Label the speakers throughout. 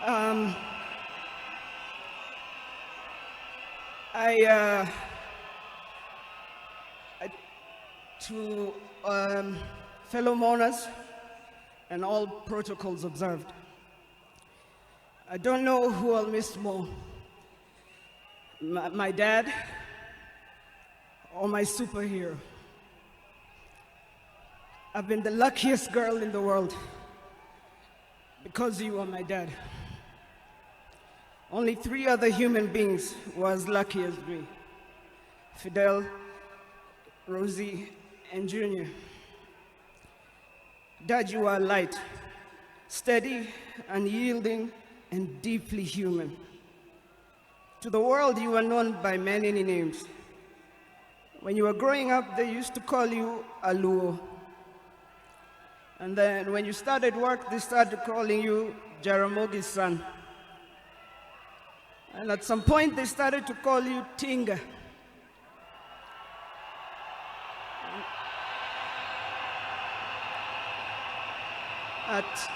Speaker 1: Um, I, to fellow mourners and all protocols observed, I don't know who I'll miss more, my dad or my superhero. I've been the luckiest girl in the world because you are my dad. Only 3 other human beings were as lucky as me: Fidel, Rosie, and Junior. Dad, you are light, steady, unyielding, and deeply human. To the world, you are known by many names. When you were growing up, they used to call you Aluo. And then when you started work, they started calling you Jaramogi's son. And at some point, they started to call you Tinga. At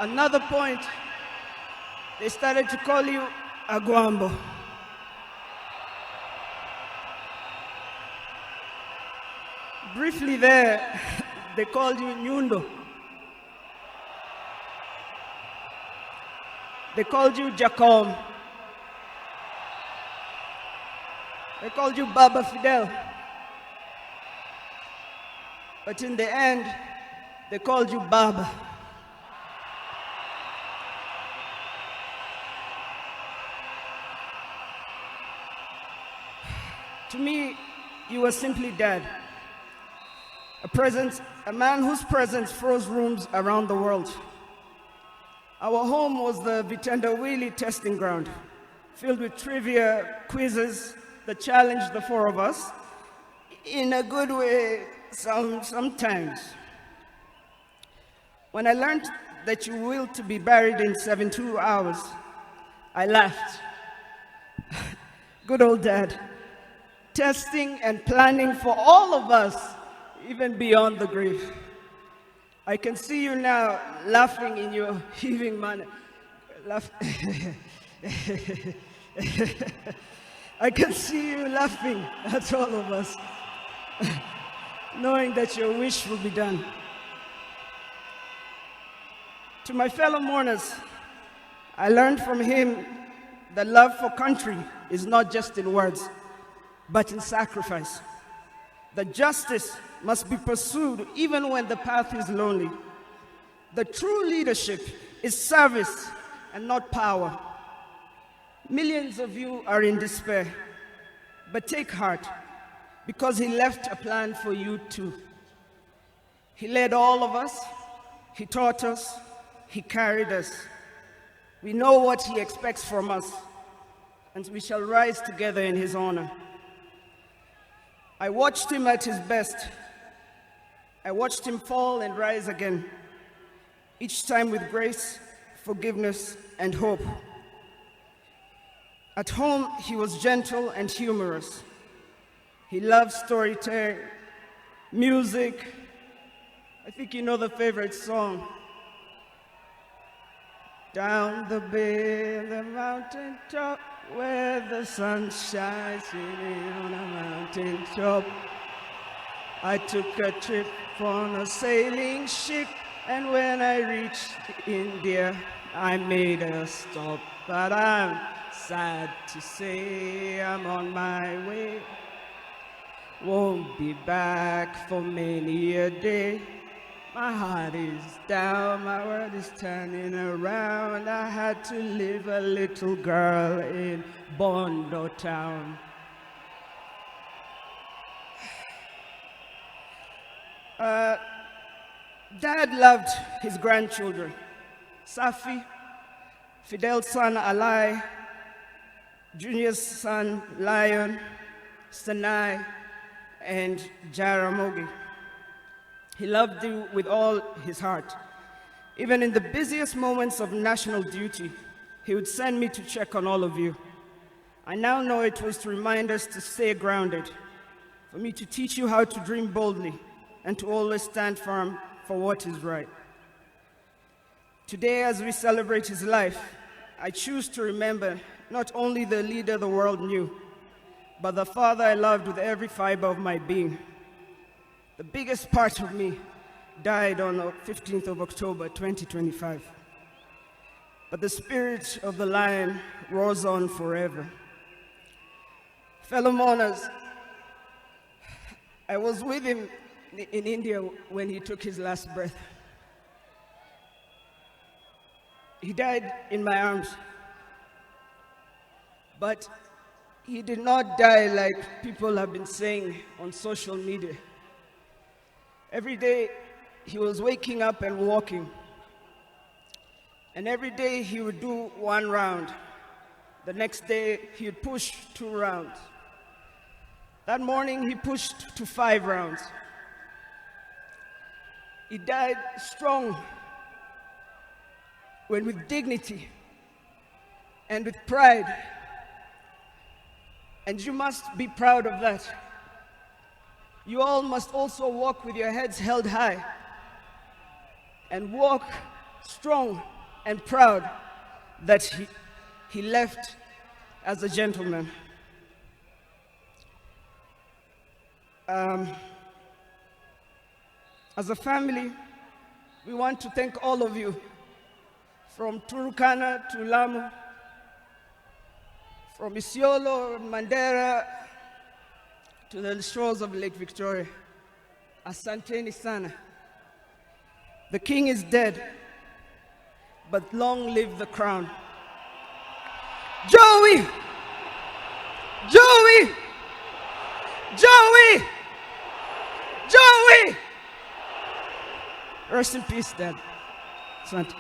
Speaker 1: another point, they started to call you Aguambo. Briefly there, they called you Nyundo. They called you Jacom. They called you Baba Fidel. But in the end, they called you Baba. To me, you were simply Dad. A man whose presence froze rooms around the world. Our home was the Vitendawili testing ground, filled with trivia, quizzes that challenged the 4 of us, in a good way sometimes. When I learned that you willed to be buried in 72 hours, I laughed. Good old Dad, testing and planning for all of us, even beyond the grave. I can see you now laughing in your heaving manner. I can see you laughing at all of us, knowing that your wish will be done. To my fellow mourners, I learned from him that love for country is not just in words, but in sacrifice. That justice must be pursued even when the path is lonely. The true leadership is service and not power. Millions of you are in despair, but take heart, because he left a plan for you too. He led all of us, he taught us, he carried us. We know what he expects from us, and we shall rise together in his honor. I watched him at his best. I watched him fall and rise again, each time with grace, forgiveness, and hope. At home, he was gentle and humorous. He loved storytelling, music. I think you know the favorite song. Down the bay, the mountain top, where the sun shines on a mountain top. I took a trip on a sailing ship, and when I reached India, I made a stop. But I'm sad to say I'm on my way. Won't be back for many a day. My heart is down, my world is turning around. I had to leave a little girl in Bondo town. Dad loved his grandchildren. Safi, Fidel's son Alai, Junior's son Lion, Sanai, and Jaramogi. He loved you with all his heart. Even in the busiest moments of national duty, he would send me to check on all of you. I now know it was to remind us to stay grounded, for me to teach you how to dream boldly, and to always stand firm for what is right. Today, as we celebrate his life I choose to remember not only the leader the world knew, but the father I loved with every fiber of my being. The biggest part of me died on the 15th of October, 2025. But the spirit of the lion roars on forever. Fellow mourners, I was with him in India when he took his last breath. He died in my arms. But he did not die like people have been saying on social media. Every day he was waking up and walking. And every day he would do 1 round. The next day he would push 2 rounds. That morning he pushed to 5 rounds. He died strong, when with dignity and with pride. And you must be proud of that. You all must also walk with your heads held high and walk strong and proud that he left as a gentleman. As a family, we want to thank all of you, from Turkana to Lamu, from Isiolo, Mandera, to the shores of Lake Victoria. Asanteni sana. The king is dead, but long live the crown. Joey! Joey! Joey! Joey! Rest in peace, Dad. Asante.